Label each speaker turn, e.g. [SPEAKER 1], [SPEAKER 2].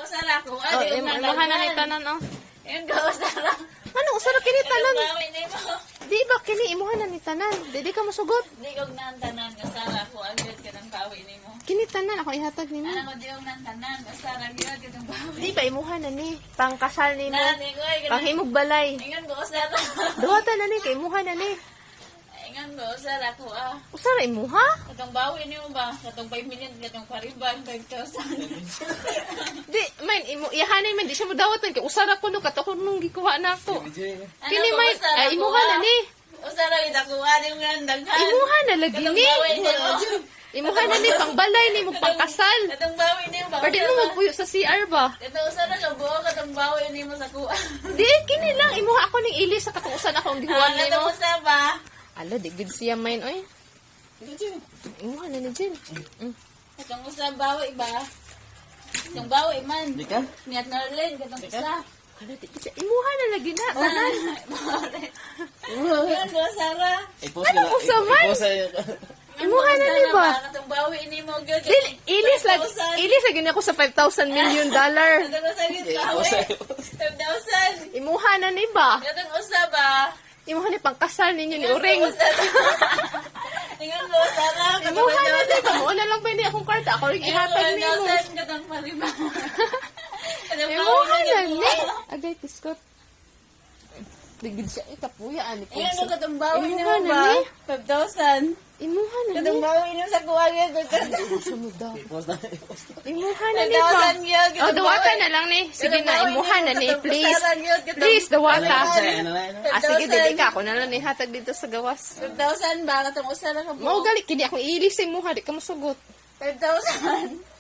[SPEAKER 1] usara ko.
[SPEAKER 2] Oh, imuha na ni tanan oh.
[SPEAKER 1] Ayun ka usara.
[SPEAKER 2] Ano usara kini tanan?
[SPEAKER 1] Bawin ni mo.
[SPEAKER 2] Di ba kini imuha na ni tanan? Di ka mosugot.
[SPEAKER 1] Di kog nantanan usara ko agad ka ng bawin ni mo.
[SPEAKER 2] Kini tanan ako ihatag nimo.
[SPEAKER 1] Ano mo di kog nantanan usara gyud ka ng bawin.
[SPEAKER 2] Di ba imuha na ni pangkasal nimo.
[SPEAKER 1] Nani ko ay
[SPEAKER 2] Panghimog balay.
[SPEAKER 1] ingon ko usara.
[SPEAKER 2] Duwata na ni kay imuha na ni.
[SPEAKER 1] Ingon ko usara ko ah.
[SPEAKER 2] Usara imuha?
[SPEAKER 1] Katong bawin ni mo ba? Katong 5 million katong pariban 5,000.
[SPEAKER 2] Di man imo iyahanay man di siya modawatan kay usara ko no katakon nung gikuha na ako. Kini may ay imuha na ni.
[SPEAKER 1] Usara kita kuha din nga daghan.
[SPEAKER 2] Imuha na lagi
[SPEAKER 1] Katong
[SPEAKER 2] ni.
[SPEAKER 1] bawin ni mo.
[SPEAKER 2] Imuha na ni pangbalay ni mo pangkasal.
[SPEAKER 1] Katong bawin ni mo.
[SPEAKER 2] Pwede mo magpuyo sa CR ba?
[SPEAKER 1] Katong usara ka buo katong bawin ni mo sa kuha.
[SPEAKER 2] Di kini lang imuha ako ning ilis sa katuusan akong gihuan
[SPEAKER 1] Ano
[SPEAKER 2] nimo.
[SPEAKER 1] mo sa ba?
[SPEAKER 2] Ala di gid siya main oy. Imuha na ni Jen.
[SPEAKER 1] Katong usa bawi ba? Katong bawi man.
[SPEAKER 3] Di ka?
[SPEAKER 1] Niat na rin katong usa.
[SPEAKER 2] Ala di gid siya. Imuha na lagi na tanan.
[SPEAKER 1] Yan go Sara.
[SPEAKER 3] I-post
[SPEAKER 2] Ano
[SPEAKER 3] ka
[SPEAKER 2] ko sa man?
[SPEAKER 3] I-post sa'yo.
[SPEAKER 2] Imuha na ni ba?
[SPEAKER 1] Katong bawi ni mo gyud.
[SPEAKER 2] Dili ilis lagi na ako sa $5,000 million.
[SPEAKER 1] Katong usa gyud
[SPEAKER 3] I-post
[SPEAKER 1] bawi.
[SPEAKER 3] sa'yo.
[SPEAKER 1] 5,000.
[SPEAKER 2] Imuha na ni ba?
[SPEAKER 1] Katong usa ba?
[SPEAKER 2] Imuha ni pangkasal ninyo ni Uring.
[SPEAKER 1] Ingon go Sara.
[SPEAKER 2] Imuha na ni ba? Mo na lang pwede akong karta. Ako rin ihatag nimo.
[SPEAKER 1] Katong pariban.
[SPEAKER 2] Imuha na ni. Agay piskot. Digid siya ikapuya ani po.
[SPEAKER 1] Ingon katong bawi ni
[SPEAKER 2] Imuha
[SPEAKER 1] mo
[SPEAKER 2] na
[SPEAKER 1] ba?
[SPEAKER 2] ni.
[SPEAKER 1] 5,000.
[SPEAKER 2] Imuha na ni.
[SPEAKER 1] Katong bawi ni mo sa kuha gyud.
[SPEAKER 2] Sa mo daw.
[SPEAKER 3] I-post na.
[SPEAKER 2] Imuha na ni ba?
[SPEAKER 1] 5,000 gyud.
[SPEAKER 2] Oh, dawata na lang ni. Sige na, imuha na ni, please. Please, dawata.
[SPEAKER 3] Ano na?
[SPEAKER 2] Ah, sige, dili ka. Ako na lang ni hatag dito sa gawas.
[SPEAKER 1] 5,000 ba? Katong usa na ka
[SPEAKER 2] Mao gali, kini ako iilis sa imuha. Di ka masugot.
[SPEAKER 1] 5,000.